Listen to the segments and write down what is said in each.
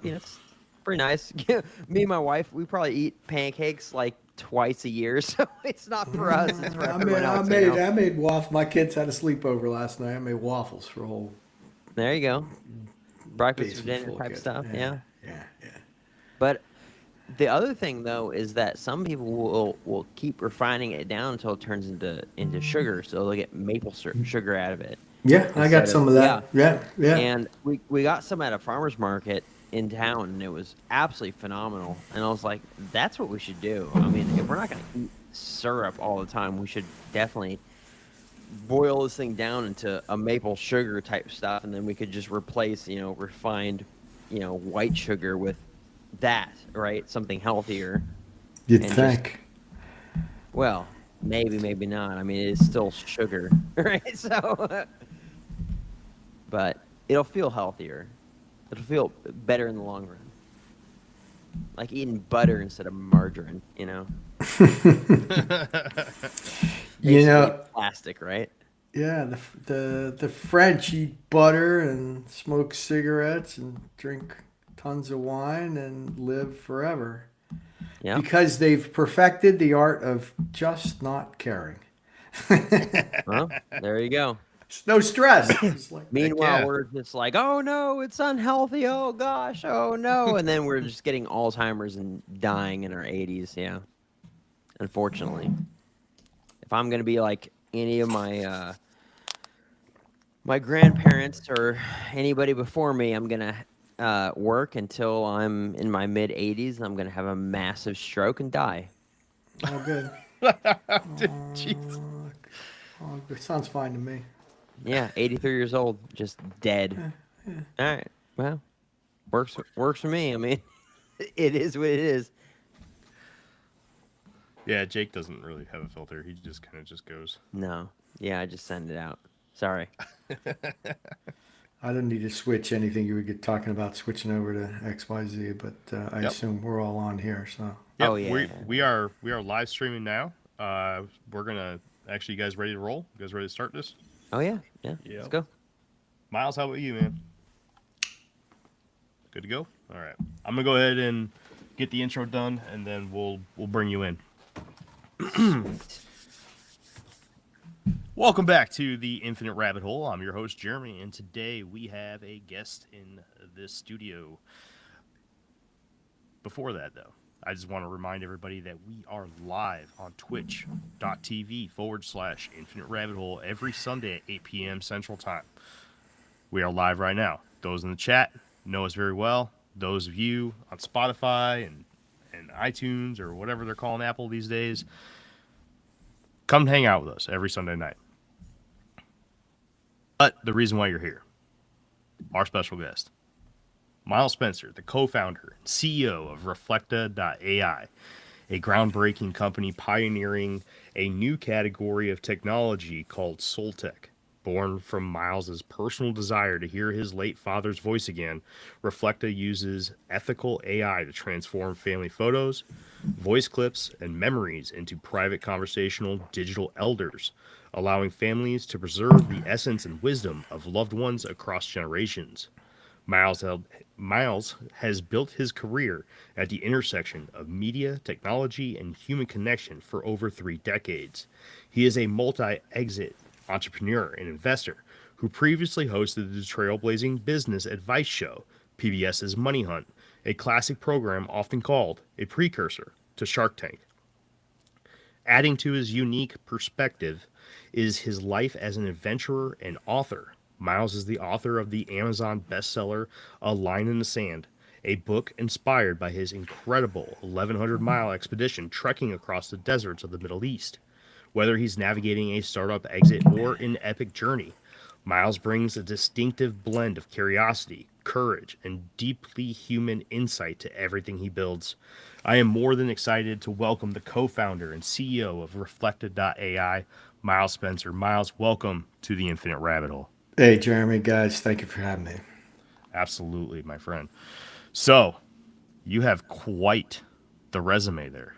stuff. It's pretty nice. Me and my wife, we probably eat pancakes like twice a year, so it's not for us; it's for everyone else. I made waffles. My kids had a sleepover last night. I made waffles for a whole There you go, breakfast for basement dinner full of type kids. stuff. Yeah, Yeah, yeah, yeah. but the other thing though is that some people will keep refining it down until it turns into sugar, so they'll get sugar out of it Yeah, I got instead of some of yeah. that. Yeah, yeah. And we got some at a farmer's market in town, and it was absolutely phenomenal. And I was like, that's what we should do. I mean, if we're not going to eat syrup all the time, we should definitely boil this thing down into a maple sugar type stuff, and then we could just replace, refined, white sugar with that, right? Something healthier, You'd and just, think. well, maybe not. I mean, it is still sugar, right? So, but it'll feel healthier. It'll feel better in the long run. Like eating butter instead of margarine. You Basically know, plastic, right? yeah, the French eat butter and smoke cigarettes and drink tons of wine and live forever Yep. because they've perfected the art of just not caring. Well, there you go. It's no stress. It's like, Heck Meanwhile, yeah. we're just like, oh no, it's unhealthy. Oh gosh, oh no. And then we're just getting Alzheimer's and dying in our 80s. Yeah. Unfortunately. If I'm going to be like any of my grandparents or anybody before me, I'm going to work until I'm in my mid 80s, and I'm going to have a massive stroke and die. oh, good. Jeez. Oh, good. Sounds fine to me. Yeah, 83 years old, just dead. All right. Well, works for me. I mean, it is what it is. Yeah, Jake doesn't really have a filter. He just kind of just goes. No. Yeah, I just send it out. Sorry. I don't need to switch anything. You would get talking about switching over to XYZ, but I Yep. assume we're all on here. So Yep, Oh yeah. we are live streaming now. We're gonna actually, you guys ready to roll? You guys ready to start this? Oh yeah. Yeah. Yep. Let's go. Miles, how about you, man? Good to go. All right, I'm gonna go ahead and get the intro done, and then we'll bring you in. Welcome back to the Infinite Rabbit Hole. I'm your host, Jeremy, and today we have a guest in this studio. Before that, though, I just want to remind everybody that we are live on twitch.tv/Infinite Rabbit Hole every Sunday at 8 p.m. Central Time. We are live right now. Those in the chat know us very well. Those of you on Spotify and iTunes or whatever they're calling Apple these days, come hang out with us every Sunday night. But the reason why you're here, our special guest, Miles Spencer, the co-founder and CEO of Reflecta.AI, a groundbreaking company pioneering a new category of technology called SoulTech. Born from Miles's personal desire to hear his late father's voice again, Reflecta uses ethical AI to transform family photos, voice clips, and memories into private conversational digital elders, allowing families to preserve the essence and wisdom of loved ones across generations. Miles has built his career at the intersection of media, technology, and human connection for over 3 decades. He is a multi-exit entrepreneur and investor who previously hosted the trailblazing business advice show, PBS's Money Hunt, a classic program often called a precursor to Shark Tank. Adding to his unique perspective is his life as an adventurer and author. Miles is the author of the Amazon bestseller A Line in the Sand, a book inspired by his incredible 1,100-mile expedition trekking across the deserts of the Middle East. Whether he's navigating a startup exit or an epic journey, Miles brings a distinctive blend of curiosity, courage, and deeply human insight to everything he builds. I am more than excited to welcome the co-founder and CEO of Reflecta.AI, Miles Spencer. Miles, welcome to the Infinite Rabbit Hole. hey, Jeremy, guys, thank you for having me. Absolutely, my friend. So, you have quite the resume there.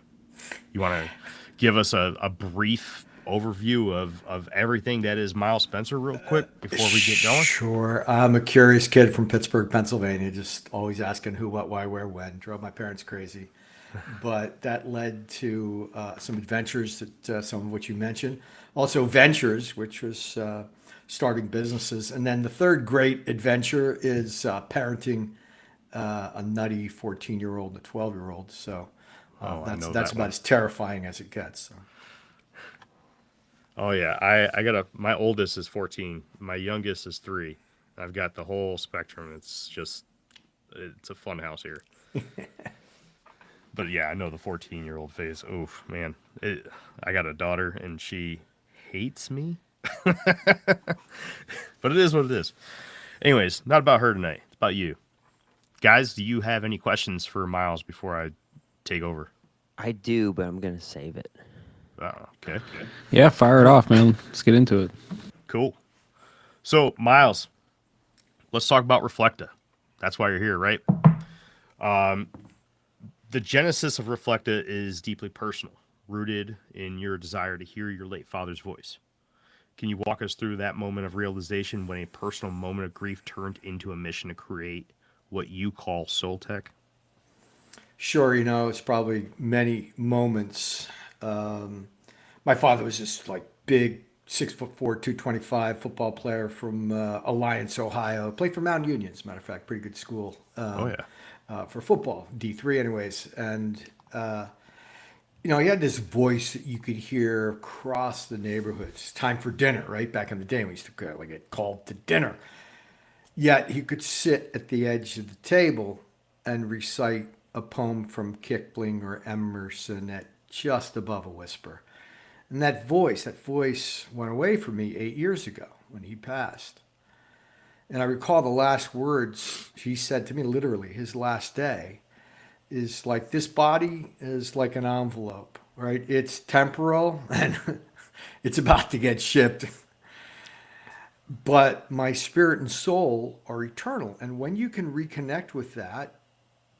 You want to give us a brief overview of everything that is Miles Spencer real quick before we get going? Sure. I'm a curious kid from Pittsburgh, Pennsylvania, just always asking who, what, why, where, when. Drove my parents crazy. But that led to some adventures that some of which you mentioned. Also, ventures, which was starting businesses. And then the third great adventure is parenting a nutty 14-year-old and a 12-year-old. So Oh, I know that's that about one. as terrifying as it gets. So. Oh yeah, I got my oldest is 14, my youngest is 3. I've got the whole spectrum. It's a fun house here. But yeah, I know the 14-year-old phase. Oof, man. I got a daughter and she hates me. But it is what it is. Anyways, not about her tonight. It's about you. Guys, do you have any questions for Miles before I take over? I do, but I'm gonna save it. Oh, okay. Yeah, fire it off, man. Let's get into it. Cool. So, Miles, let's talk about Reflecta. That's why you're here, right? The genesis of Reflecta is deeply personal, rooted in your desire to hear your late father's voice. Can you walk us through that moment of realization when a personal moment of grief turned into a mission to create what you call SoulTech? Sure, it's probably many moments. My father was just like big, 6'4", 225 football player from Alliance, Ohio. Played for Mount Union, as a matter of fact, pretty good school Oh, yeah. for football, D3, anyways. And he had this voice that you could hear across the neighborhood. It's time for dinner, right? Back in the day, we used to get called to dinner. Yet he could sit at the edge of the table and recite a poem from Kipling or Emerson at just above a whisper. And that voice went away from me 8 years ago when he passed. And I recall the last words he said to me, literally, his last day, is like, this body is like an envelope, right? It's temporal and it's about to get shipped. But my spirit and soul are eternal. And when you can reconnect with that,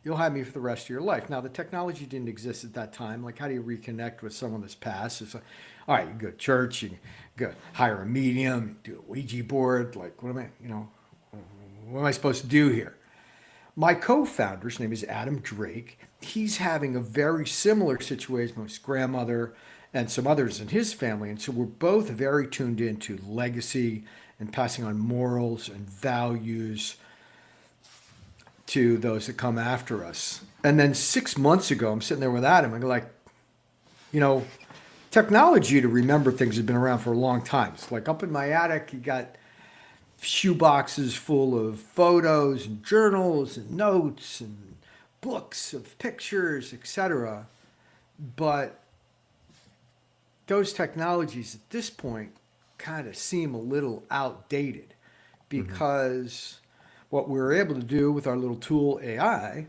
you'll have me for the rest of your life. Now, the technology didn't exist at that time. Like, how do you reconnect with someone that's passed? It's like, all right, you go to church, you go hire a medium, you do a Ouija board. Like, what am I supposed to do here? My co-founder, his name is Adam Drake. He's having a very similar situation with his grandmother and some others in his family. And so we're both very tuned into legacy and passing on morals and values to those that come after us. And then 6 months ago, I'm sitting there with Adam. I'm like, you know, technology to remember things has been around for a long time. It's like up in my attic, you got shoe boxes full of photos and journals and notes and books of pictures, etc. But those technologies at this point kind of seem a little outdated because what we're able to do with our little tool AI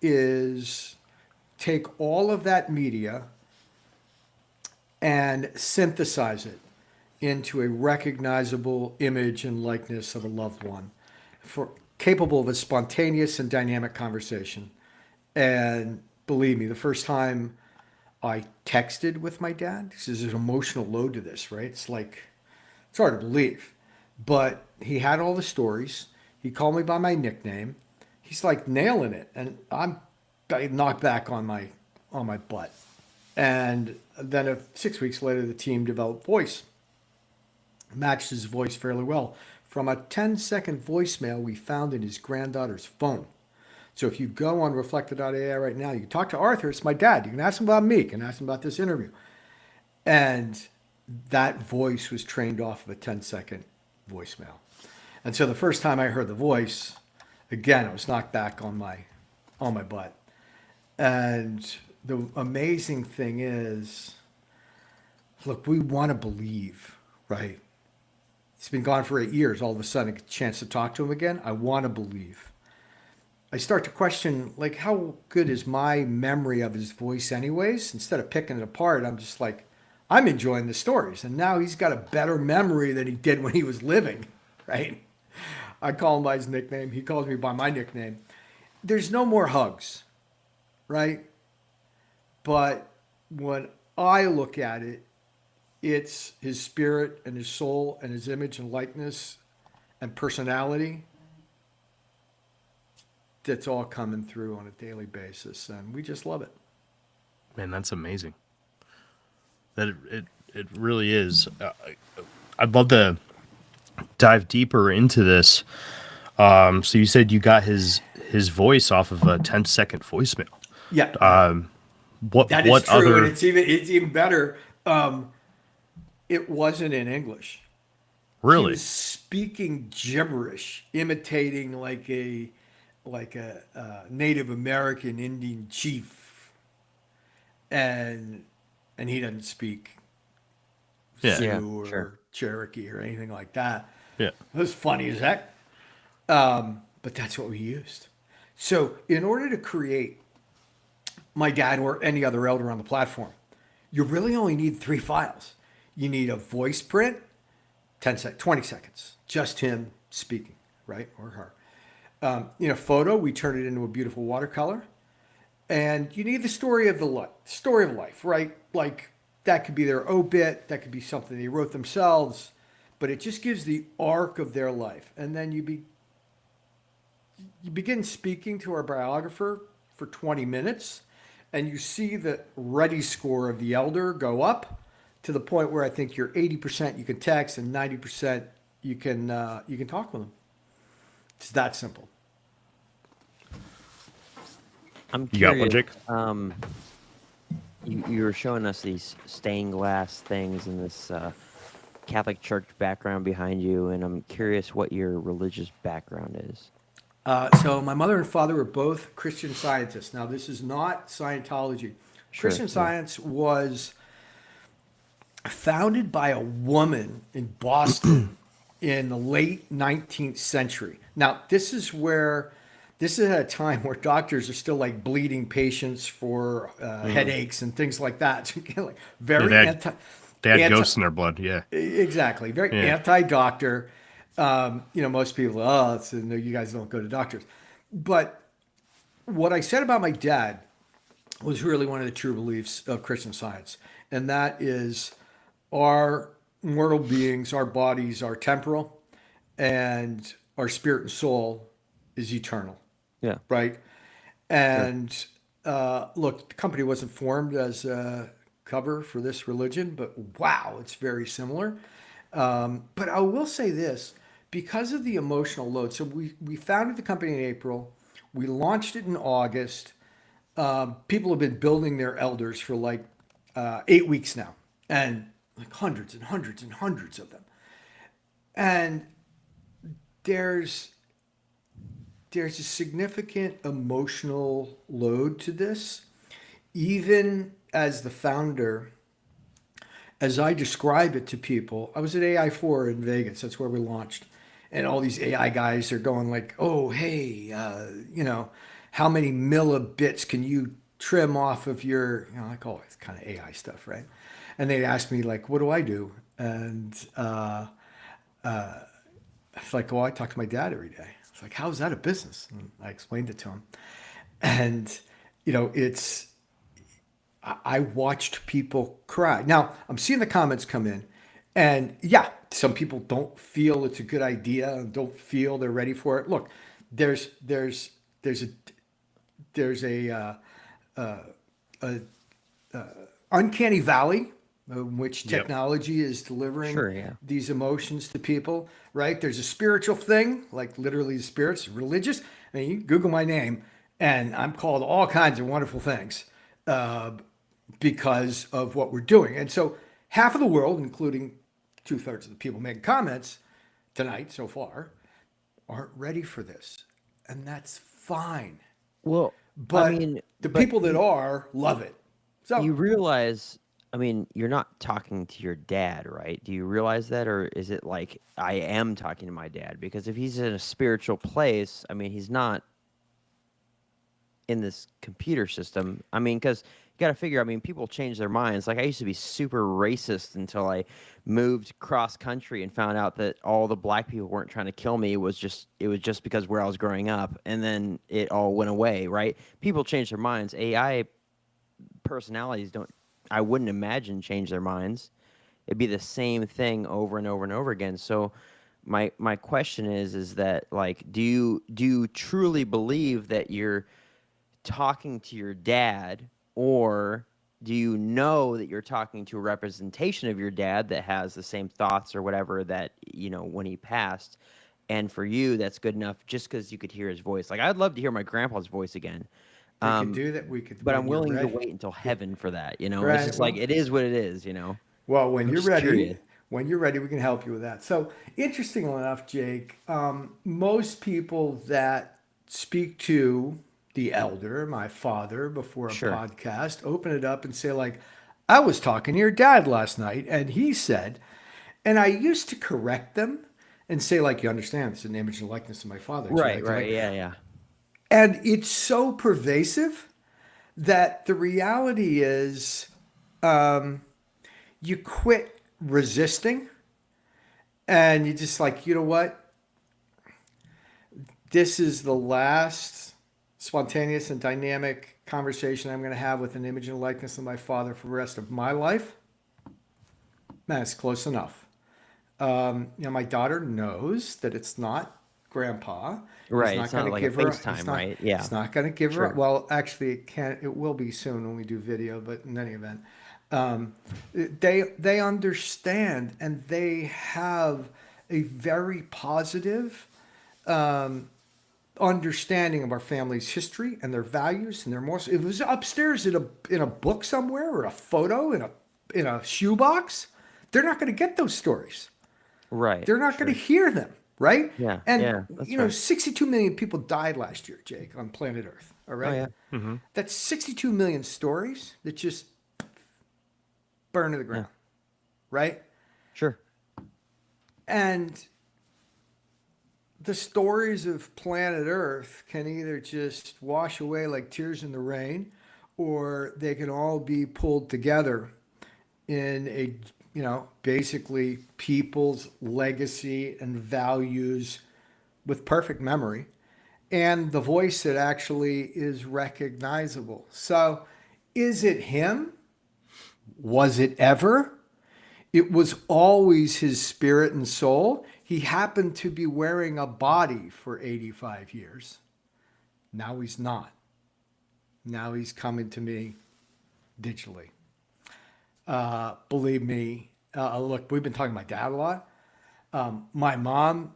is take all of that media and synthesize it into a recognizable image and likeness of a loved one, for capable of a spontaneous and dynamic conversation. And believe me, the first time I texted with my dad, because there's an emotional load to this, right? It's like, it's hard to believe. But he had all the stories. He called me by my nickname. He's like nailing it. And I knocked back on my butt. And then 6 weeks later, the team developed voice. Matched his voice fairly well from a 10-second voicemail we found in his granddaughter's phone. So if you go on Reflecta.AI right now, you can talk to Arthur. It's my dad. You can ask him about me. You can ask him about this interview. And that voice was trained off of a 10-second voicemail. And so the first time I heard the voice, again, I was knocked back on my butt. And the amazing thing is, look, we want to believe, right? He's been gone for 8 years. All of a sudden, I get a chance to talk to him again. I want to believe. I start to question, like, how good is my memory of his voice anyways? Instead of picking it apart, I'm just like, I'm enjoying the stories. And now he's got a better memory than he did when he was living, right? I call him by his nickname. He calls me by my nickname. There's no more hugs, right? But when I look at it, It's his spirit and his soul and his image and likeness and personality that's all coming through on a daily basis, and we just love it. Man, that's amazing. That it really is. I'd love to dive deeper into this. So you said you got his voice off of a 10-second voicemail. Yeah, that is What true, and other it's even better. It wasn't in English. He really? was speaking gibberish, imitating like a Native American Indian chief, and he doesn't speak Yeah, Yeah, Sioux sure. or Cherokee or anything like that. yeah, It was funny as heck, but that's what we used. So, in order to create my dad or any other elder on the platform, you really only need three files. You need a voice print, 20 seconds, just him speaking, right? Or her. In a photo, we turn it into a beautiful watercolor. And you need the story of the story of life, right? Like that could be their obit, that could be something they wrote themselves, but it just gives the arc of their life. And then you begin speaking to our biographer for 20 minutes, and you see the ready score of the elder go up to the point where I think you're 80% you can text and 90% you can talk with them. It's that simple. I'm you got one, curious. Jake? You were showing us these stained glass things and this Catholic Church background behind you, and I'm curious what your religious background is. So my mother and father were both Christian Scientists. Now this is not Scientology. Sure. Christian Yeah. Science was founded by a woman in Boston in the late 19th century. Now, this is at a time where doctors are still like bleeding patients for headaches and things like that. Like Yeah, very they had anti, ghosts in their blood. Yeah, exactly, very yeah, anti-doctor. Most people, no, you guys don't go to doctors. But what I said about my dad was really one of the true beliefs of Christian Science, and that is our mortal beings, our bodies are temporal, and our spirit and soul is eternal, Yeah. right? Sure. And look, the company wasn't formed as a cover for this religion, but wow, it's very similar. But I will say this because of the emotional load. So we founded the company in April, we launched it in August. People have been building their elders for like 8 weeks now, and like hundreds and hundreds and hundreds of them. And there's there's a significant emotional load to this. Even as the founder, as I describe it to people, I was at AI4 in Vegas. That's where we launched. And all these AI guys are going like, oh, hey, how many millibits can you trim off of your, like all this kind of AI stuff, right? And they'd ask me like, what do I do? And it's like, well, I talk to my dad every day. It's like, how is that a business? And I explained it to him. And, it's, I watched people cry. Now I'm seeing the comments come in, and yeah, some people don't feel it's a good idea and don't feel they're ready for it. Look, there's there's there's a there's a uncanny valley in which yep, technology is delivering Sure. Yeah. these emotions to people, right? There's a spiritual thing, like literally spirits, religious. I mean, you Google my name, and I'm called all kinds of wonderful things uh, because of what we're doing. And so, half of the world, including two-thirds of the people making comments tonight so far, aren't ready for this, and that's fine. Well, I But mean, the but people that are love it. So you realize, I mean, you're not talking to your dad, right? Do you realize that, or is it like I am talking to my dad? Because if he's in a spiritual place, I mean, he's not in this computer system. I mean, because you got to figure, I mean, people change their minds. Like, I used to be super racist until I moved cross country and found out that all the black people weren't trying to kill me. It was just because where I was growing up. And then it all went away, right? People change their minds. AI personalities don't, I wouldn't imagine, change their minds. it'd be the same thing over and over and over again. So my question is that, like, do you truly believe that you're talking to your dad, or do you know that you're talking to a representation of your dad that has the same thoughts or whatever that, when he passed, and for you that's good enough just because you could hear his voice? Like, I'd love to hear my grandpa's voice again. We could um do that. We could but I'm when you're willing to ready. wait until Yeah. heaven for that. It's Right. just like, Well, it is what it is. well, when I'm you're just ready, curious. we can help you with that. So, interestingly enough, Jake, most people that speak to the elder, my father, before a Sure. podcast, open it up and say, like, I was talking to your dad last night, and he said, and I used to correct them and say, like, you understand, it's an image and likeness of my father. It's Right, acting right, like, yeah, yeah. and it's so pervasive that the reality is you quit resisting and you just like, you know what? This is the last spontaneous and dynamic conversation I'm going to have with an image and likeness of my father for the rest of my life. Man, it's close enough. My daughter knows that it's not grandpa. He's Right, not it's going not to like a give her. FaceTime, right? Yeah, He's not going to give her. sure. Well, actually, it can. It will be soon when we do video. But in any event, they understand and they have a very positive understanding of our family's history and their values and their morals. If it was upstairs in a book somewhere or a photo in a shoebox, they're not going to get those stories. Right, They're not going to sure. hear them, right? Yeah, And yeah, that's fair. 62 million people died last year, Jake, on planet Earth. All Oh, right, yeah. that's 62 million stories that just burn to the Yeah, ground, right? sure. And the stories of planet Earth can either just wash away like tears in the rain, or they can all be pulled together in a, basically people's legacy and values with perfect memory and the voice that actually is recognizable. So, is it him? Was it ever? It was always his spirit and soul. He happened to be wearing a body for 85 years. Now he's not. Now he's coming to me digitally. Believe me, look, we've been talking to my dad a lot. My mom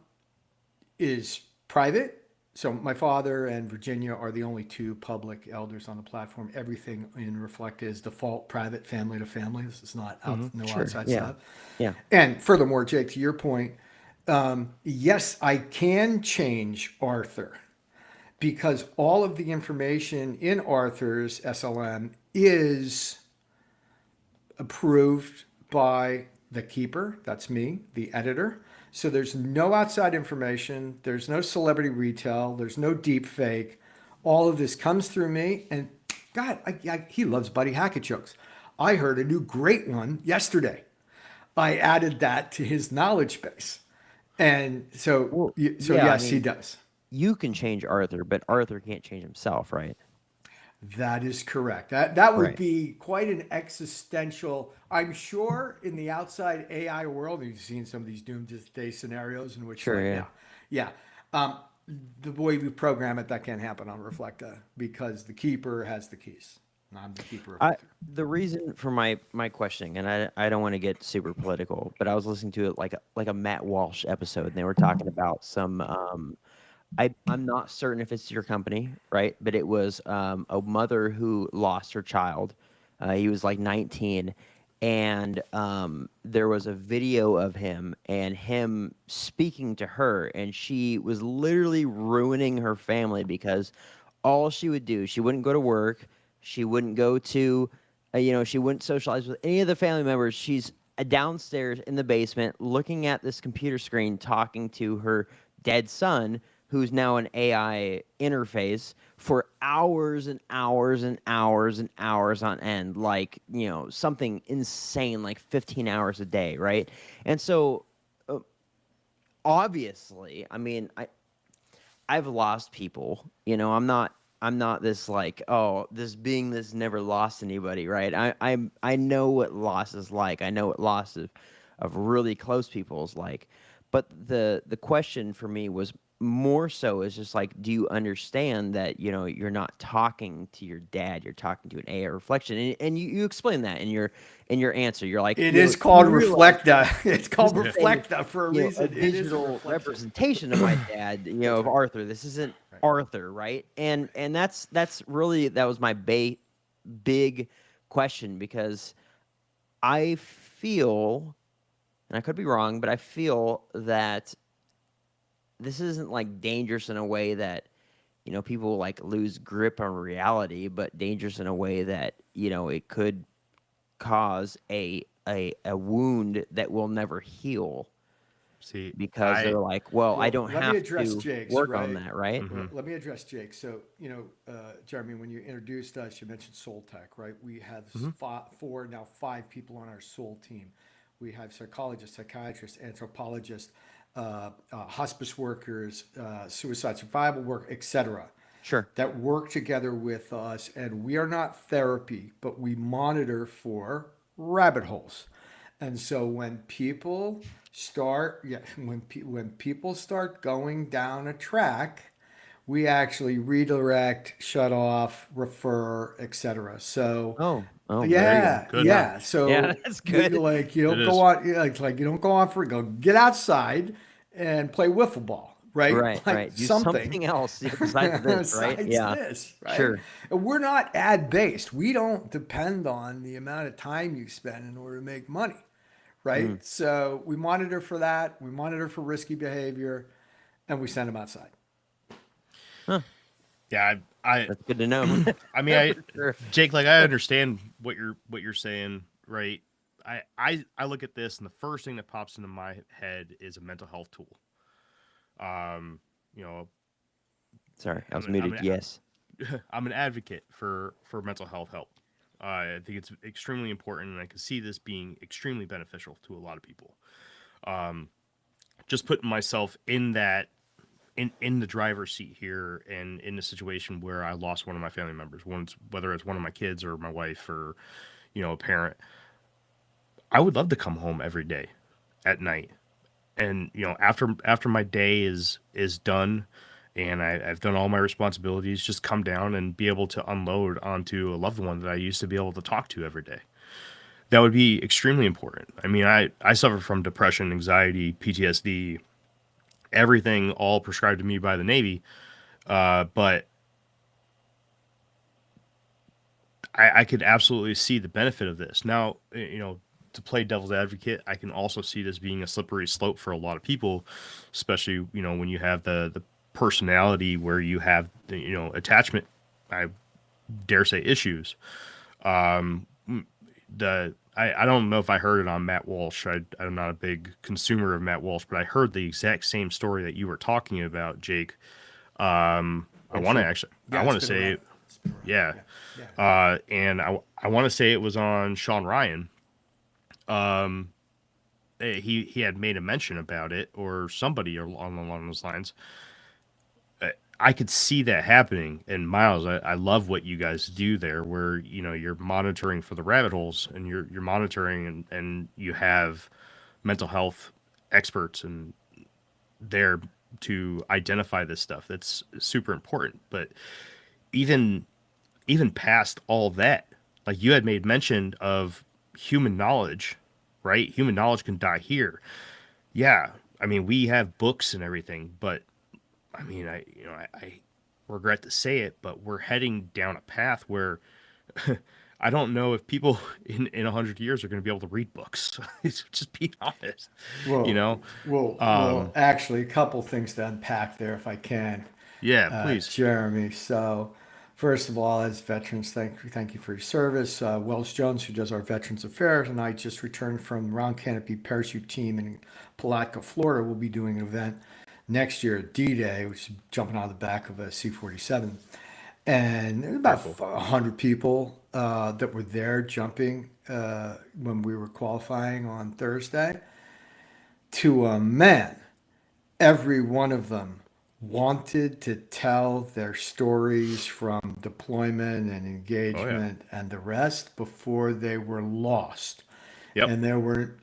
is private. So my father and Virginia are the only two public elders on the platform. Everything in Reflecta is default private, family to family. This is not no Sure. outside Yeah. stuff. Yeah. And furthermore, Jake, to your point, yes, I can change Arthur because all of the information in Arthur's SLM is approved by the keeper. That's me, the editor. So there's no outside information. There's no celebrity retail. There's no deep fake. All of this comes through me. And God, he loves Buddy Hackett jokes. I heard a new great one yesterday. I added that to his knowledge base. And so, Well, so yeah, I yes, he mean, does. you can change Arthur, but Arthur can't change himself, right? That is correct. That would Right. be quite an existential. I'm sure in the outside AI world, you've seen some of these doomsday scenarios in which, Sure, like, yeah. yeah, yeah, um, the way we program it, that can't happen on Reflecta because the keeper has the keys. And I'm the keeper of I Arthur. The reason for my questioning, and I don't want to get super political, but I was listening to it like a Matt Walsh episode, and they were talking about some I'm not certain if it's your company, right? But it was a mother who lost her child. He was like 19, and there was a video of him and him speaking to her, and she was literally ruining her family because all she would do, she wouldn't go to work, she wouldn't go to, she wouldn't socialize with any of the family members. She's downstairs in the basement looking at this computer screen talking to her dead son, who's now an AI interface, for hours and hours and hours and hours on end, like, something insane, like 15 hours a day, right? And so, uh, obviously, I mean, I've lost people. I'm not I'm not this like, oh, this being this never lost anybody, right? I know what loss is like. I know what loss of really close people is like. But the question for me was more so is just like, do you understand that, you're not talking to your dad, you're talking to an AI reflection. And you explain that in your answer. You're like, It is you called realize Reflecta. It's this called is a Reflecta for a a reason. It is a digital reflection. representation of my dad, That's of right. Arthur. This isn't Right. Arthur, right? And that's really, that was my big question, because I feel, and I could be wrong, but I feel that this isn't like dangerous in a way that, people like lose grip on reality, but dangerous in a way that, it could cause a wound that will never heal, See, because I they're like, well, I Well, don't let me have address to Jake's, work on right? that, right? mhm. Let me address Jake. So, Jeremy, when you introduced us, you mentioned SoulTech, right? We have Mhm. four, now five people on our Soul team. We have psychologists, psychiatrists, anthropologists, hospice workers, suicide survival work, etc., Sure. that work together with us. And we are not therapy, but we monitor for rabbit holes. And so when people when people start going down a track, we actually redirect, shut off, refer, etc. So Oh, very good. yeah, Good. Yeah. yeah. Yeah, So that's good. like you It don't go is. on, it's like you don't go on for go get outside and play wiffle ball, right? Right, Like right. Do something something else, besides this, right? besides Yeah. this, right? Sure. And we're not ad based. We don't depend on the amount of time you spend in order to make money, Mm. right? So we monitor for that. We monitor for risky behavior, and we send them outside. Huh. Yeah, That's good to know. I mean, For sure. Jake, like I understand what you're saying, right? I look at this, and the first thing that pops into my head is a mental health tool. Um, you know, Sorry, I was I'm muted. Yes. I'm an advocate for mental health help. I think it's extremely important, and I can see this being extremely beneficial to a lot of people. Just putting myself in that in the driver's seat here, and in the situation where I lost one of my family members, once whether it's one of my kids or my wife or a parent, I would love to come home every day at night, and after my day is done, and I've done all my responsibilities, just come down and be able to unload onto a loved one that I used to be able to talk to every day. That would be extremely important. I mean, I suffer from depression, anxiety, PTSD, everything all prescribed to me by the Navy. But I could absolutely see the benefit of this. Now, to play devil's advocate, I can also see this being a slippery slope for a lot of people, especially, when you have the personality where you have attachment, I dare say, issues. I don't know if I heard it on Matt Walsh. I'm not a big consumer of Matt Walsh, but I heard the exact same story that you were talking about, Jake. I want to Interesting. actually, I Yeah, it's want to been around. say, It's been around. yeah. Yeah, yeah. And I want to say it was on Sean Ryan. He had made a mention about it, or somebody along those lines. I could see that happening. And Miles, I love what you guys do there, where you're monitoring for the rabbit holes, and you're monitoring, and you have mental health experts and there to identify this stuff. That's super important. But even past all that, like you had made mention of human knowledge, right? Human knowledge can die here. Yeah, I mean, we have books and everything, but I mean, I regret to say it, but we're heading down a path where I don't know if people in 100 years are going to be able to read books. Just be honest, you Well, know. actually, a couple things to unpack there, if I can, Yeah, please. Jeremy. So, first of all, as veterans, thank you for your service. Wells Jones, who does our Veterans Affairs, and I just returned from Round Canopy Parachute Team in Palatka, Florida. We'll be doing an event next year at D-Day, which is jumping on the back of a C-47. And there's Very about cool. 100 people that were there jumping when we were qualifying on Thursday. To a man, every one of them wanted to tell their stories from deployment and Oh yeah. engagement and the rest before they were lost. Yep. And there were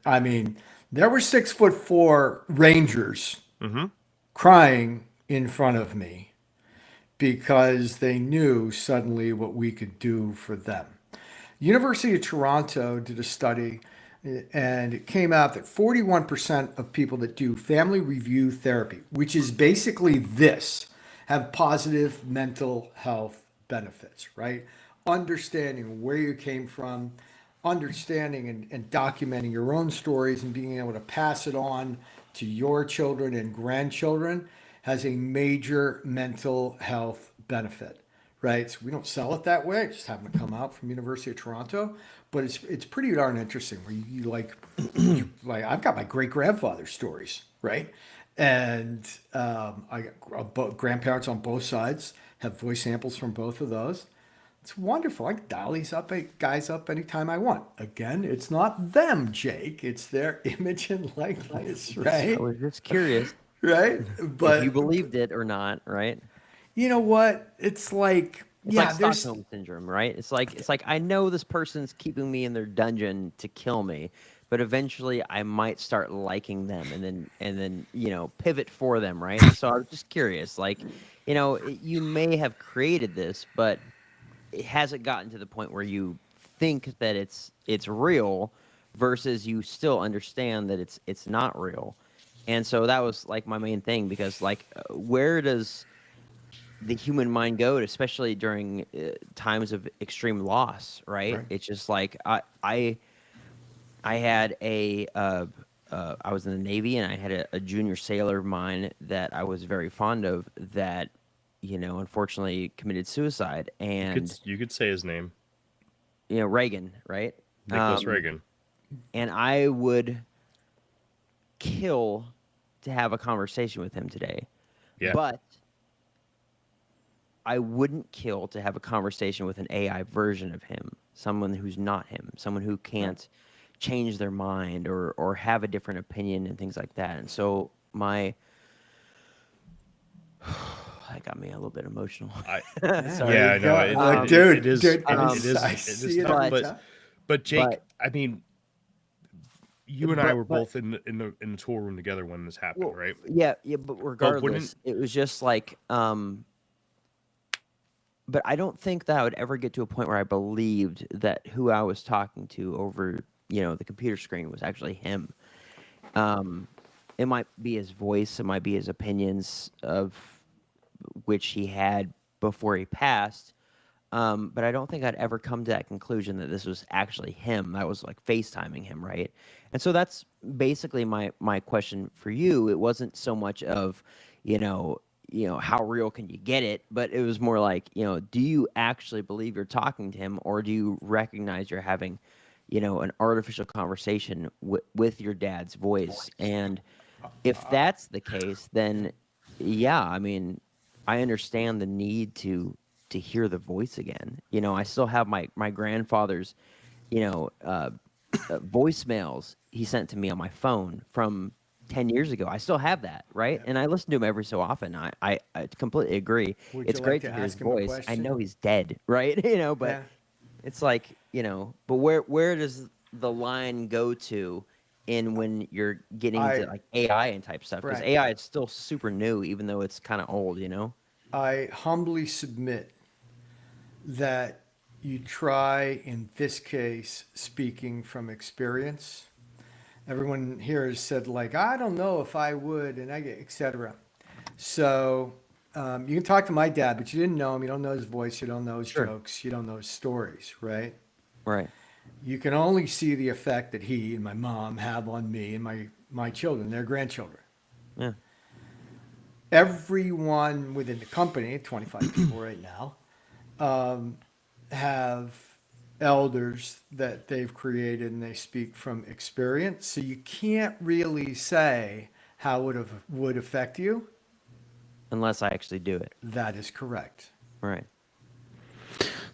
6'4" Rangers Mm-hmm. crying in front of me because they knew suddenly what we could do for them. University of Toronto did a study and it came out that 41% of people that do family review therapy, which is basically this, have positive mental health benefits, right? Understanding where you came from, understanding and documenting your own stories and being able to pass it on to your children and grandchildren has a major mental health benefit, right? So we don't sell it that way. It just happened to come out from University of Toronto, but it's pretty darn interesting. Where you like I've got my great grandfather's stories, right? And I got grandparents on both sides have voice samples from both of those. It's wonderful. I can dial these guys up anytime I want. Again, it's not them, Jake. It's their image and likeness, I right? was just curious Right? if you But believed it or not, right? you know what? It's like, It's like yeah, there's Stockholm syndrome, right? It's like I know this person's keeping me in their dungeon to kill me, but eventually I might start liking them and then pivot for them, right? So I was just curious, like, you may have created this, but it hasn't gotten to the point where you think that it's real versus you still understand that it's not real. And so that was like my main thing because like where does the human mind go, especially during times of extreme loss, right? right. It's just like I had I was in the Navy and I had a junior sailor of mine that I was very fond of that, unfortunately committed suicide. And, You could say his name, Reagan, right? Nicholas Um, Reagan. and I would kill to have a conversation with him today. Yeah. But I wouldn't kill to have a conversation with an AI version of him, someone who's not him, someone who can't change their mind or have a different opinion and things like that. And so that got me a little bit emotional. I Yeah, there Sorry. Yeah, you I know go. Um, it Dude, is dude, um, I it see is it tough, every but time. but Jake, but I mean, you and I but were but both in the tool room together when this happened, well, right? yeah, but But wouldn't regardless, it was just like but I don't think that I would ever get to a point where I believed that who I was talking to over, the computer screen was actually him. Um, it might be his voice, it might be his opinions of which he had before he passed. But I don't think I'd ever come to that conclusion that this was actually him. I was like FaceTiming him, right? And so that's basically my question for you. It wasn't so much of, how real can you get it, but it was more like, do you actually believe you're talking to him, or do you recognize you're having, an artificial conversation with your dad's voice? And if that's the case, then yeah, I mean, I understand the need to hear the voice again. I still have my grandfather's, you know, uh, voicemails he sent to me on my phone from 10 years ago. I still have that, right? Yep. And I listen to him every so often. I completely agree. Would you It's like great to to hear his ask him a voice. I question? know he's dead, right? But Yeah. it's like, but where does the line go to in when you're getting into I like AI and type stuff? Because right. AI is still super new, even though it's kind of old. I humbly submit that you try, in this case, speaking from experience. Everyone here has said, like, I don't know if I would, and I get, etc. So you can talk to my dad, but you didn't know him. You don't know his voice. You don't know his Sure. jokes. You don't know his stories, right? Right. You can only see the effect that he and my mom have on me and my children, their grandchildren. Yeah. Everyone within the company, 25 people right now, have elders that they've created and they speak from experience. So you can't really say how it would affect you. Unless I actually do it. That is correct. Right.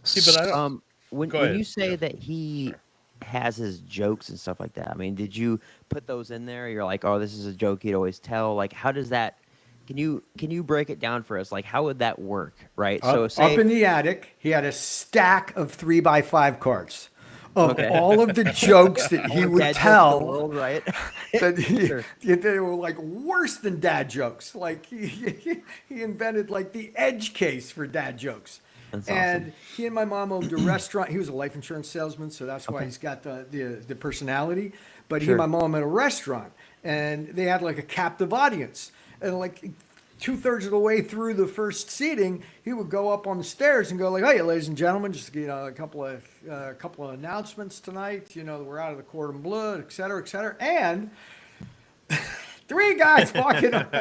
see, but I don't. When Go when you ahead. say Yeah. that he has his jokes and stuff like that, I mean, did you put those in there? You're like, oh, this is a joke he'd always tell. Like, how does that can you break it down for us? Like, how would that work, right? So Up say, in the attic, he had a stack of 3x5 cards of okay, all of the jokes that all he the would dad jokes in the tell world, right? that Sure, they were like worse than dad jokes. Like he invented like the edge case for dad jokes. that's awesome. And he and my mom owned a restaurant. He was a life insurance salesman, so that's why Okay, he's got the personality. But he and my sure. mom had a restaurant, and they had like a captive audience. And like 2/3 of the way through the first seating, he would go up on the stairs and go like, "Hey, ladies and gentlemen, just a couple of announcements tonight. We're out of the cordon bleu, et cetera, et cetera." And three guys walking up.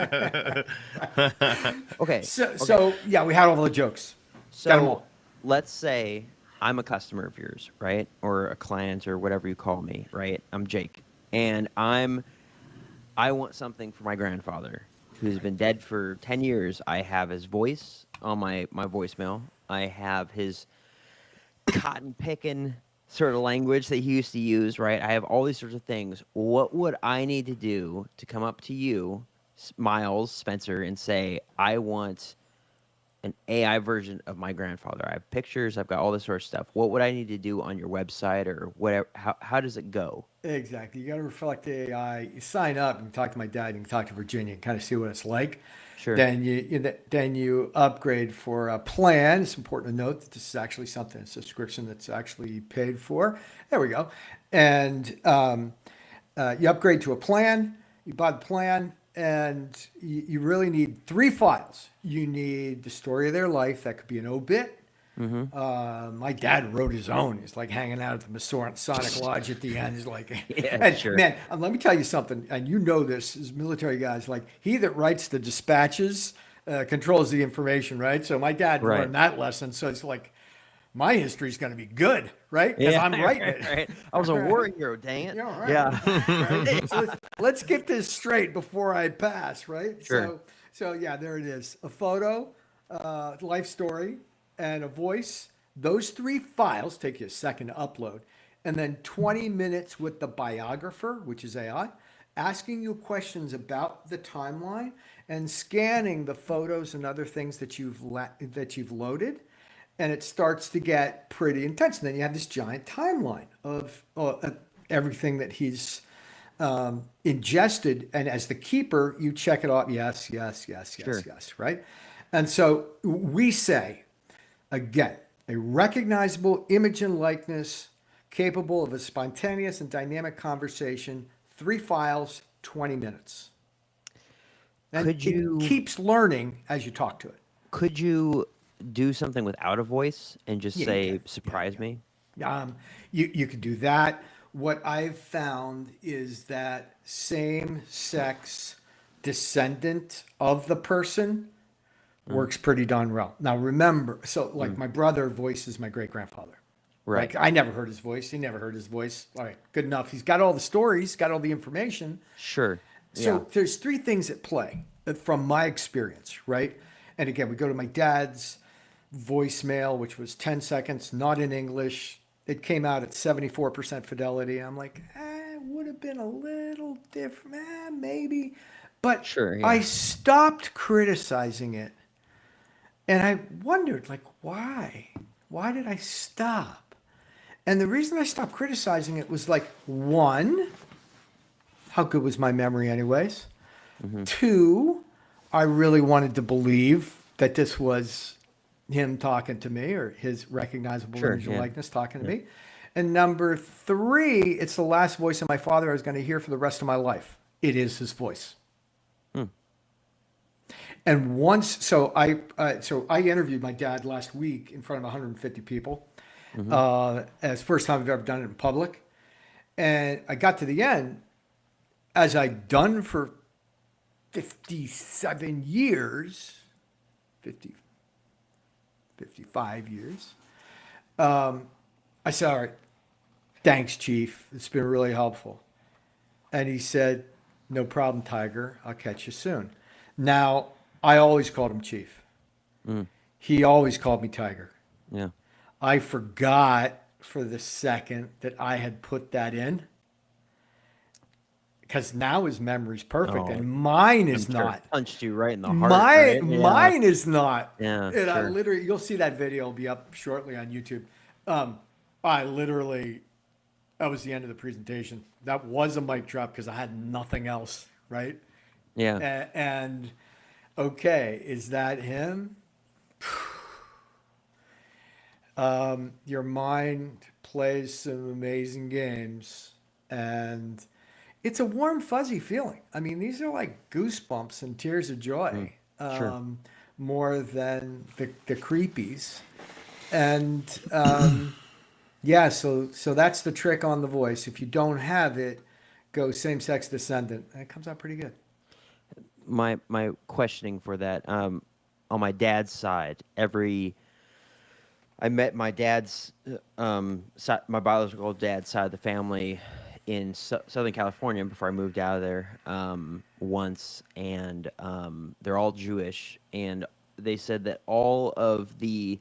Okay, So, okay. so yeah, we had all the jokes. Got them So all. let's say I'm a customer of yours, right? Or a client or whatever you call me, right? I'm Jake. And I want something for my grandfather who's been dead for 10 years. I have his voice on my voicemail. I have his cotton picking sort of language that he used to use, right? I have all these sorts of things. What would I need to do to come up to you, Miles Spencer, and say, I want an AI version of my grandfather? I have pictures, I've got all this sort of stuff. What would I need to do on your website or whatever? How does it go? Exactly. You got to reflect AI. You sign up. You can talk to my dad. You can talk to Virginia and kind of see what it's like. Sure. Then you upgrade for a plan. It's important to note that this is actually something, a subscription that's actually paid for. There we go. And you upgrade to a plan. You buy the plan, and you really need three files. You need the story of their life. That could be an obit. Mm-hmm. My dad wrote his own. He's like hanging out at the Masonic Lodge at the end. He's like, Yeah, and sure. man, let me tell you something. And you know this as military guys. Like he that writes the dispatches controls the information, right? So my dad Right. learned that lesson. So it's like my history is going to be good, right? Because Yeah, I'm writing right, it. right. I was a All war right. hero, dang it. Yeah, all right. Yeah. Right. So let's get this straight before I pass, right? Sure. So yeah, there it is. A photo, life story, and a voice. Those three files take you a second to upload, and then 20 minutes with the biographer, which is AI, asking you questions about the timeline and scanning the photos and other things that you've loaded, and it starts to get pretty intense. And then you have this giant timeline of everything that he's ingested, and as the keeper, you check it off. Yes, yes, yes, yes, Sure. yes, right? And so we say again, a recognizable image and likeness capable of a spontaneous and dynamic conversation, three files, 20 minutes. And Could it you keeps learning as you talk to it. could you do something without a voice and just Yeah, you say can. Yeah, you surprise can. me? You could do that. What I've found is that same sex descendant of the person Mm, works pretty darn well. Now remember, so like mm, my brother voices my great grandfather. right. Like I never heard his voice. He never heard his voice. All right, good enough. He's got all the stories, got all the information. Sure. Yeah. So there's three things at play from my experience, right? And again, we go to my dad's voicemail, which was 10 seconds, not in English. It came out at 74% fidelity. I'm like, it would have been a little different, maybe. But Sure. I Yeah. stopped criticizing it and I wondered, like, why? Why did I stop? And the reason I stopped criticizing it was like, one, how good was my memory, anyways? Hmm. Two, I really wanted to believe that this was him talking to me or his recognizable Sure. image and Yeah. likeness talking to Yeah. me. And number three, it's the last voice of my father I was going to hear for the rest of my life. It is his voice. Hmm. And once, so I interviewed my dad last week in front of 150 people. Hmm. As first time I've ever done it in public. And I got to the end, as I'd done for 57 years, 50, 55 years. I said, all right, thanks, Chief. It's been really helpful. And he said, no problem, Tiger. I'll catch you soon. Now, I always called him Chief. Mm, He always called me Tiger. yeah. I forgot for the second that I had put that in. because now his memory's perfect Oh, and mine I'm is sure it not. punched you right in the heart, Mine, right? Yeah. mine is not. Yeah, And I sure. literally, you'll see that video will be up shortly on YouTube. Um, I literally, that was the end of the presentation. That was a mic drop because I had nothing else, right? Yeah. And okay, is that him? Your mind plays some amazing games, and it's a warm, fuzzy feeling. I mean, these are like goosebumps and tears of Mm, joy, sure. more than the creepies. And yeah, so that's the trick on the voice. If you don't have it, go same-sex descendant, and it comes out pretty good. My questioning for that, on my dad's side, I met my dad's my biological dad's side of the family in Southern California before I moved out of there once, and they're all Jewish, and they said that all of the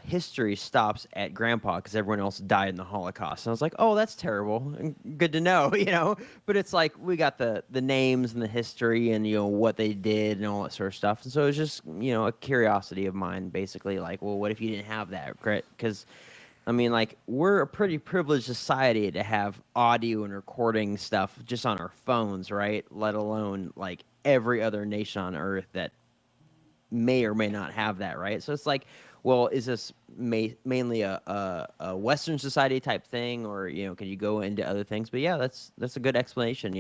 history stops at grandpa because everyone else died in the Holocaust. And I was like, oh, that's terrible. And good to know, you know. But it's like we got the names and the history and what they did and all that sort of stuff. And so it's just a curiosity of mine, basically. Like, well, what if you didn't have that? Because I mean, like, we're a pretty privileged society to have audio and recording stuff just on our phones, right? Let alone like every other nation on earth that may or may not have that, right? So it's like, well, is this mainly a Western society type thing, or can you go into other things? But yeah, that's a good explanation.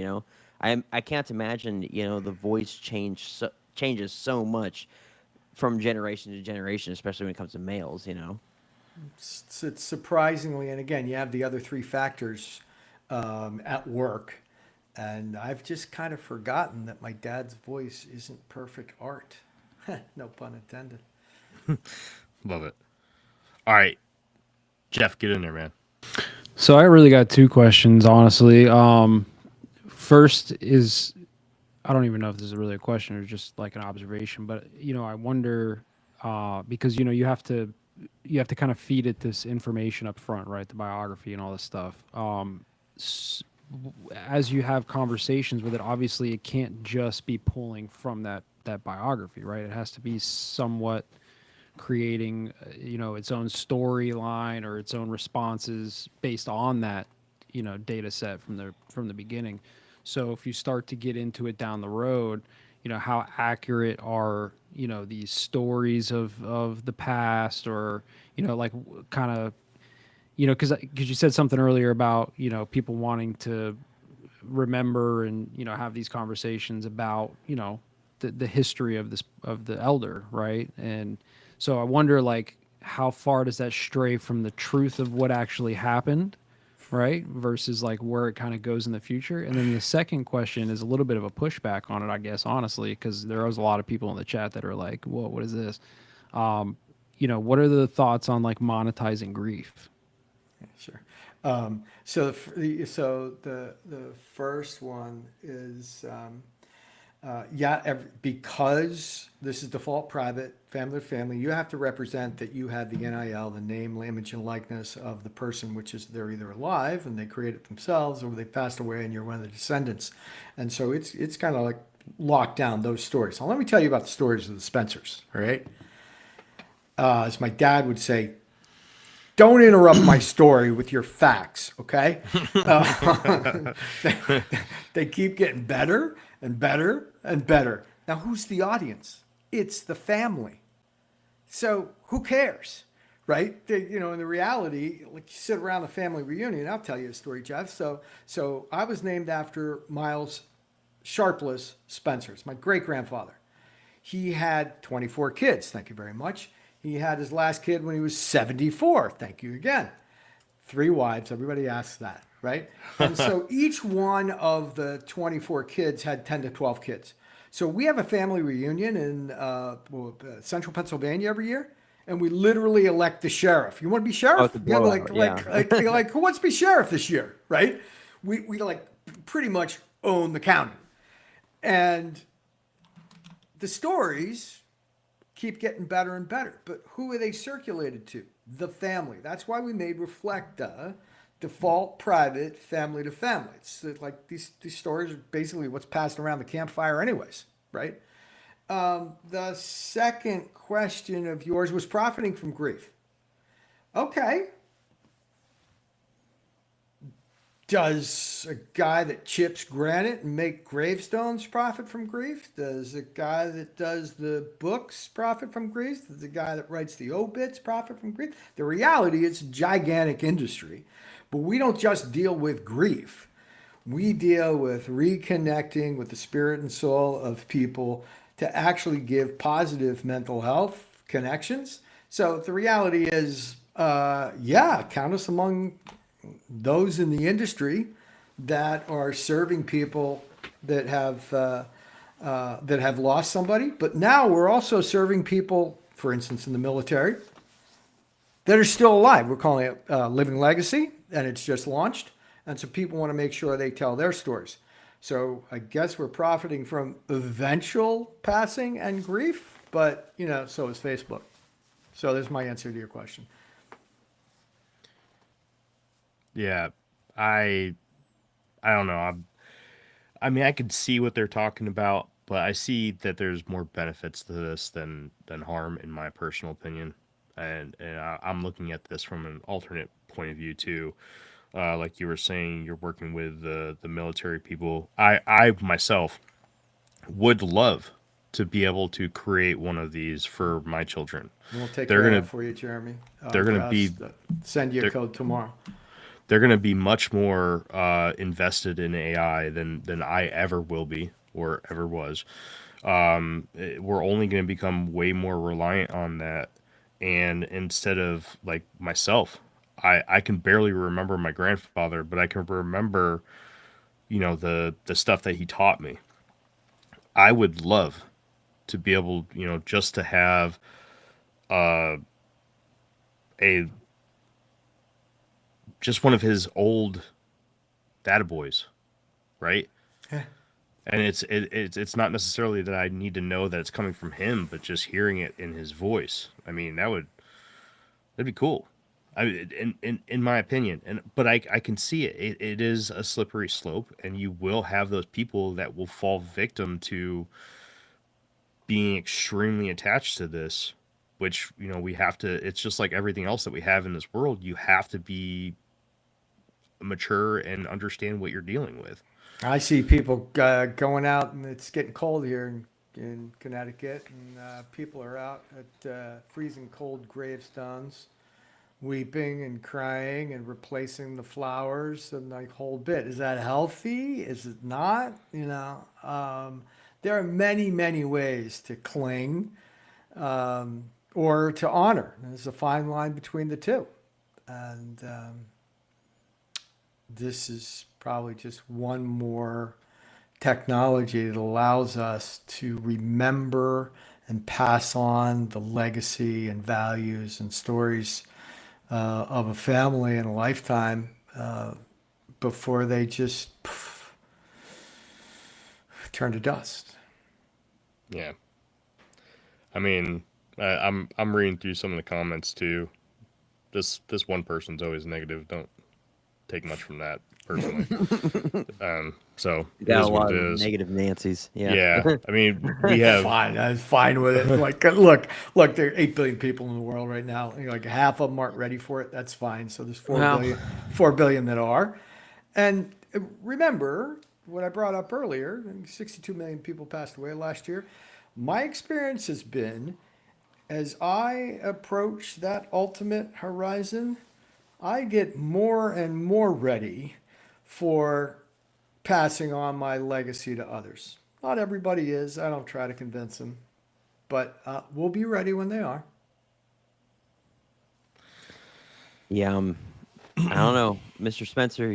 I can't imagine the voice changes so much from generation to generation, especially when it comes to males. It's surprisingly, and again, you have the other three factors at work, and I've just kind of forgotten that my dad's voice isn't perfect art. No pun intended. Love it. All right, Jeff, get in there, man. So I really got two questions, honestly. First is I don't even know if this is really a question or just like an observation, but I wonder because you have to kind of feed it this information up front, right? The biography and all this stuff. S- as you have conversations with it, obviously it can't just be pulling from that biography, right? It has to be somewhat creating its own storyline or its own responses based on that data set from the beginning. So if you start to get into it down the road, how accurate are these stories of the past, or like kind of because you said something earlier about people wanting to remember and have these conversations about the history of the elder, right? And so I wonder, like, how far does that stray from the truth of what actually happened, right, versus like where it kind of goes in the future. And then the second question is a little bit of a pushback on it, I guess, honestly, because there was a lot of people in the chat that are like, whoa, what is this? What are the thoughts on like monetizing grief? Yeah, sure. So the first one is yeah, because this is default private, family to family, you have to represent that you have the NIL, the name, image, and likeness of the person, which is they're either alive and they create it themselves, or they passed away and you're one of the descendants. And so it's kind of like locked down those stories. Now let me tell you about the stories of the Spencers. All right, as my dad would say, don't interrupt my story with your facts, okay? They, they keep getting better and better and better. Now, who's the audience? It's the family. So who cares, right? In the reality, like you sit around the family reunion. I'll tell you a story, Jeff. So I was named after Miles Sharpless Spencer. It's my great grandfather. He had 24 kids. Thank you very much. He had his last kid when he was 74. Thank you again. 3 wives. Everybody asks that, right? And so each one of the 24 kids had 10 to 12 kids. So we have a family reunion in central Pennsylvania every year, and we literally elect the sheriff. You want to be Oh, sheriff? it's a Yeah, blowout. Yeah. like who wants to be sheriff this year, right? We like pretty much own the county, and the stories keep getting better and better. But who are they circulated to? The family. That's why we made Reflecta default private, family to family. It's like these stories are basically what's passed around the campfire, anyways, right? The second question of yours was profiting from grief. Okay, does a guy that chips granite and make gravestones profit from grief? Does a guy that does the books profit from grief? Does the guy that writes the obits profit from grief? The reality is gigantic industry, but we don't just deal with grief. We deal with reconnecting with the spirit and soul of people to actually give positive mental health connections. So the reality is, yeah, count us among those in the industry that are serving people that have lost somebody. But now we're also serving people, for instance, in the military, that are still alive. We're calling it Living Legacy, and it's just launched. And so people want to make sure they tell their stories. So I guess we're profiting from eventual passing and grief, but so is Facebook. So there's my answer to your question. Yeah, I I don't know. I mean, I could see what they're talking about, but I see that there's more benefits to this than harm, in my personal opinion. I'm looking at this from an alternate point of view too. Like you were saying, you're working with the military people. I myself would love to be able to create one of these for my children. We'll take They're care of that gonna for you, Jeremy. they're gonna be Send you a they're, code tomorrow. they're gonna be much more invested in AI than I ever will be or ever was. We're only going to become way more reliant on that. And instead of like myself, I can barely remember my grandfather, but I can remember, the stuff that he taught me. I would love to be able, just to have a just one of his old data boys, right? Yeah. And it's not necessarily that I need to know that it's coming from him, but just hearing it in his voice. I mean, that'd be cool. In my opinion, but I can see it. It is a slippery slope, and you will have those people that will fall victim to being extremely attached to this, which we have to. It's just like everything else that we have in this world. You have to be mature and understand what you're dealing with. I see people going out, and it's getting cold here in Connecticut, and people are out at freezing cold gravestones, weeping and crying and replacing the flowers and the whole bit. Is that healthy? Is it not? There are many, many ways to cling or to honor. There's a fine line between the two. And this is probably just one more technology that allows us to remember and pass on the legacy and values and stories of a family in a lifetime before they just turn to dust. Yeah, I mean, I'm reading through some of the comments too. This one person's always negative. Don't take much from that personally. So You it got a is what lot it of is. negative Nancy's. Yeah. Yeah, I mean, we have Fine, I'm fine with it. Like, look, there are 8 billion people in the world right now. Like half of them aren't ready for it. That's fine. So there's Well, 4 billion that are. And remember what I brought up earlier: 62 million people passed away last year. My experience has been, as I approach that ultimate horizon, I get more and more ready for passing on my legacy to others. Not everybody is. I don't try to convince them, but we'll be ready when they are. yeah. I don't know, Mr. Spencer.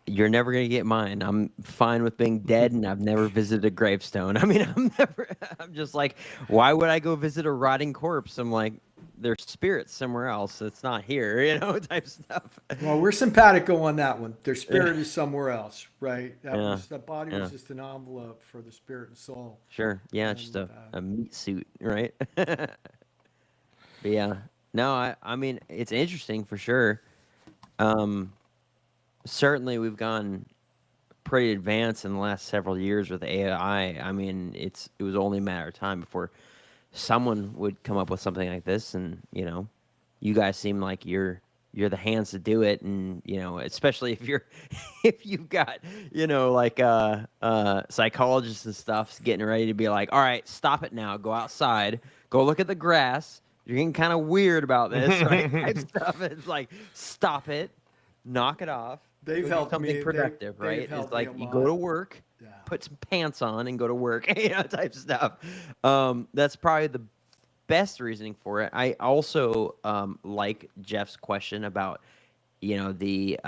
You're never gonna get mine. I'm fine with being dead, and I've never visited a gravestone. I mean, I'm just like, why would I go visit a rotting corpse? I'm like, there's spirits somewhere else. It's not here, type stuff. Well, we're simpatico on that one. Their Yeah, spirit is somewhere else, right? yeah, That body yeah. was just an envelope for the spirit and soul. Sure. Yeah, it's just And a meat suit, right? But yeah, no, I mean, it's interesting for sure. Um, certainly we've gone pretty advanced in the last several years with AI. I mean, it was only a matter of time before someone would come up with something like this, and you guys seem like you're the hands to do it, and especially if you're if you've got like psychologists and stuff getting ready to be like, all right, stop it now, go outside, go look at the grass, you're getting kind of weird about this, right? Type stuff. It's like, stop it, knock it off, They've go do helped something me. productive, They've right? It's helped me like a you go to lot. work, Yeah. put some pants on and go to work, type stuff. That's probably the best reasoning for it. I also like Jeff's question about the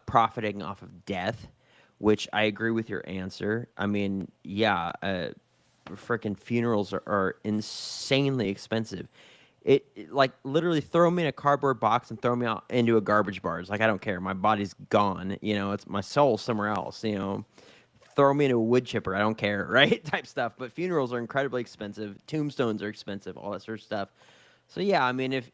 profiting off of death, which I agree with your answer. I mean, yeah, freaking funerals are insanely expensive. Like literally throw me in a cardboard box and throw me out into a garbage barge. Like I don't care. My body's gone. It's my soul somewhere else. Throw me into a wood chipper. I don't care, right? Type stuff. But funerals are incredibly expensive. Tombstones are expensive. All that sort of stuff. So yeah, I mean, if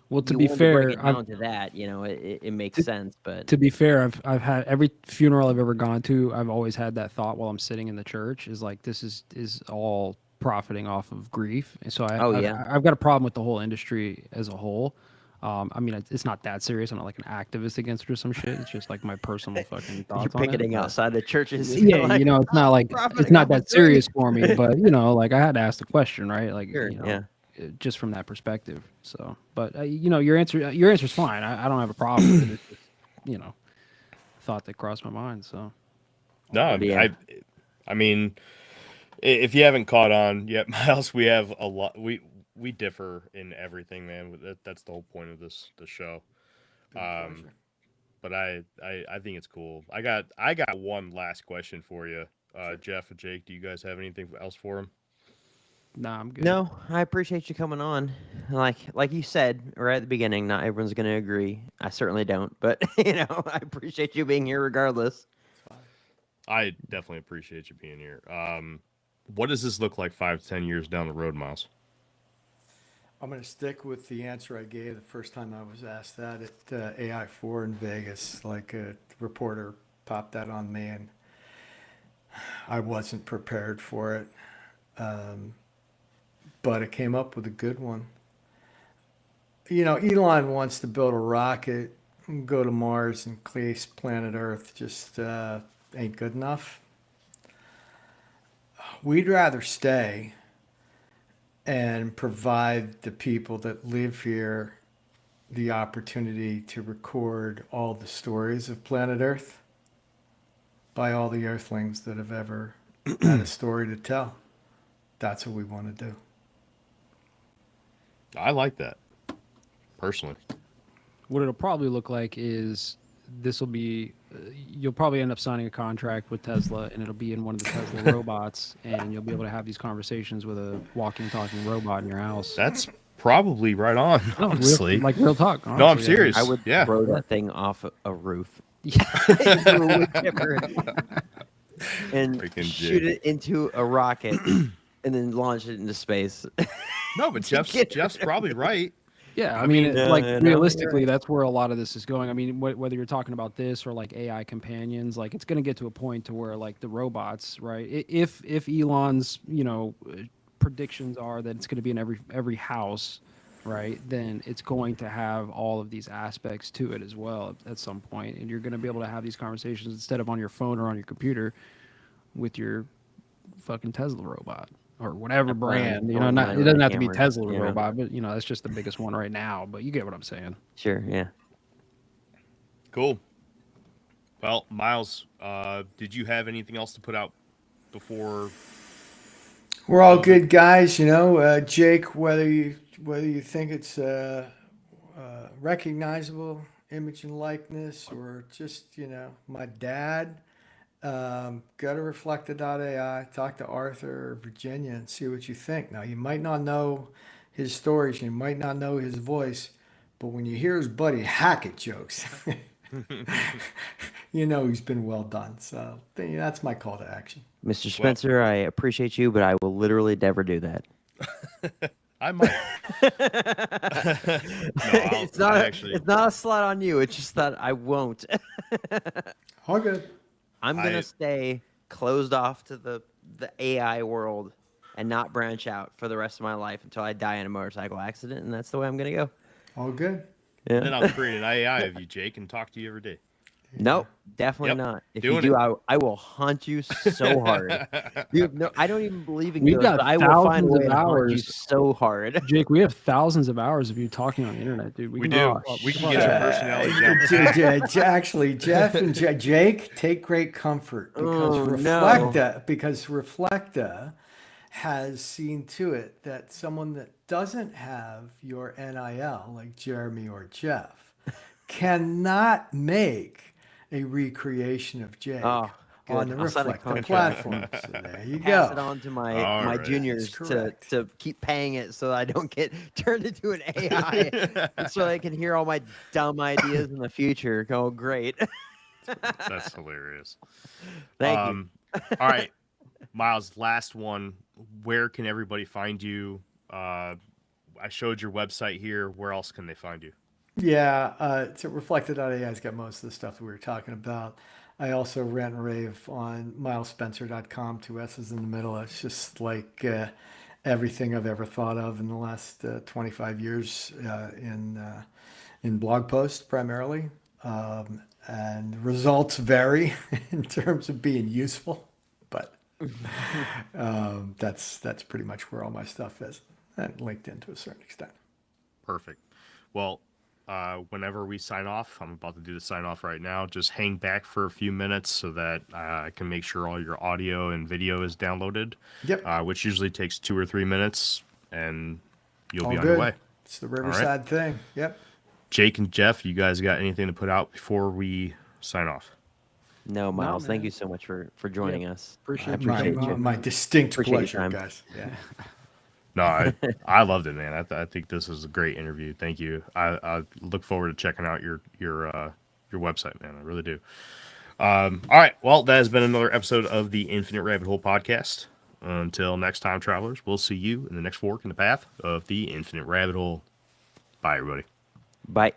Well, to you be wanted to break fair, it down to that, it makes to, sense. But to be fair, I've had every funeral I've ever gone to. I've always had that thought while I'm sitting in the church is like this is all profiting off of grief. And so oh yeah, I've got a problem with the whole industry as a whole. I mean, it's not that serious. I'm not like an activist against it or some shit. It's just like my personal fucking you're thoughts on it. picketing But outside the churches. yeah, You're like, it's not like it's profiting not off of that grief. serious for me. But like I had to ask the question, right? Like Sure, yeah. just from that perspective. So, but your answer's fine. I don't have a problem with it. It's just you know thought that crossed my mind. So No, But yeah, I mean, if you haven't caught on yet, Miles, we have a lot. We differ in everything, man. That's the whole point of the show. Been a pleasure. But I think it's cool. I got one last question for you, Sure. Jeff and Jake. Do you guys have anything else for him? nah, I'm good. no, I appreciate you coming on. Like you said right at the beginning, not everyone's going to agree. I certainly don't, but I appreciate you being here regardless. It's fine. I definitely appreciate you being here. What does this look like 5 to 10 years down the road, Miles? I'm going to stick with the answer I gave the first time I was asked that at AI4 in Vegas. Like a reporter popped that on me, and I wasn't prepared for it. Um, but it came up with a good one. Elon wants to build a rocket and go to Mars and place planet Earth. Just ain't good enough. We'd rather stay and provide the people that live here the opportunity to record all the stories of planet Earth by all the Earthlings that have ever had a story to tell. That's what we want to do. I like that personally. What it'll probably look like is this will be you'll probably end up signing a contract with Tesla, and it'll be in one of the Tesla robots, and you'll be able to have these conversations with a walking, talking robot in your house. That's probably right on, No, honestly. real talk. No, I'm Honestly, serious. I would Yeah. throw that thing off a roof Yeah. into a wood chipper and Freaking shoot Jake. it into a rocket and then launch it into space. No, but Jeff's probably right. Yeah, I I mean, mean, Yeah, like I know. realistically, that's where a lot of this is going. I mean, whether you're talking about this or like AI companions, like it's going to get to a point to where like the robots, right? If Elon's predictions are that it's going to be in every house, right? Then it's going to have all of these aspects to it as well at some point, and you're going to be able to have these conversations instead of on your phone or on your computer with your fucking Tesla robot or whatever I plan on brand. throwing Not mine it when doesn't it have to be hammers, Tesla robot, but that's just the biggest one right now. But you get what I'm saying. Sure, yeah. Cool. Well, Miles, did you have anything else to put out before? We're all good guys, Jake. Whether you think it's recognizable image and likeness or just my dad, go to Reflecta.AI, talk to Arthur or Virginia, and see what you think. Now you might not know his stories, you might not know his voice, but when you hear his buddy Hackett jokes, he's been well done. So that's my call to action. Mr. Well, Spencer, I appreciate you, but I will literally never do that. I might. No, It's not a slut on you. It's just that I won't. All good. I'm gonna I stay closed off to the AI world and not branch out for the rest of my life until I die in a motorcycle accident, and that's the way I'm gonna go. All good. then Yeah. I'll create an AI of you, Jake, and talk to you every day. There you go. Nope, definitely Yep, not. If you doing do, it. I will hunt you so hard. You have no, I don't even believe in We've ghosts, got but I will find a thousands way of to hunt you hours. so hard. Jake, we have thousands of hours of you talking on the internet, dude. We can do. talk- We can talk get your about- personality down pat. Actually, Jeff and Jake take great comfort Oh no! Because Reflecta has seen to it that someone that doesn't have your NIL, like Jeremy or Jeff, cannot make a recreation of Jake Oh, on good. the I'll sign a Reflecta contract. platform. So there you Pass it go. on to All my right. juniors That's to correct. keep paying it so I don't get turned into an AI, and so I can hear all my dumb ideas in the future. Oh, great! That's hilarious. Thank you. All right, Miles, last one. Where can everybody find you? I showed your website here. Where else can they find you? Yeah, so Reflecta.AI has got most of the stuff that we were talking about. I also rant and rave on milespencer.com, two S's in the middle. It's just like everything I've ever thought of in the last 25 years in blog posts primarily. And results vary in terms of being useful, but that's pretty much where all my stuff is, and LinkedIn to a certain extent. Perfect. Well, whenever we sign off, I'm about to do the sign off right now. Just hang back for a few minutes so that I can make sure all your audio and video is downloaded. Yep. Which usually takes 2 or 3 minutes, and you'll All be on good. your way. It's the Riverside thing. Yep. Jake and Jeff, you guys got anything to put out before we sign off? No, Miles, thank man. you so much for joining us. I Appreciate you appreciate coming you. on. My distinct Appreciate your pleasure, time. guys. Yeah. No, I loved it, man. I think this is a great interview. Thank you. I look forward to checking out your website, man. I really do. All right. Well, that has been another episode of the Infinite Rabbit Hole podcast. Until next time, travelers, we'll see you in the next fork in the path of the Infinite Rabbit Hole. Bye, everybody. Bye.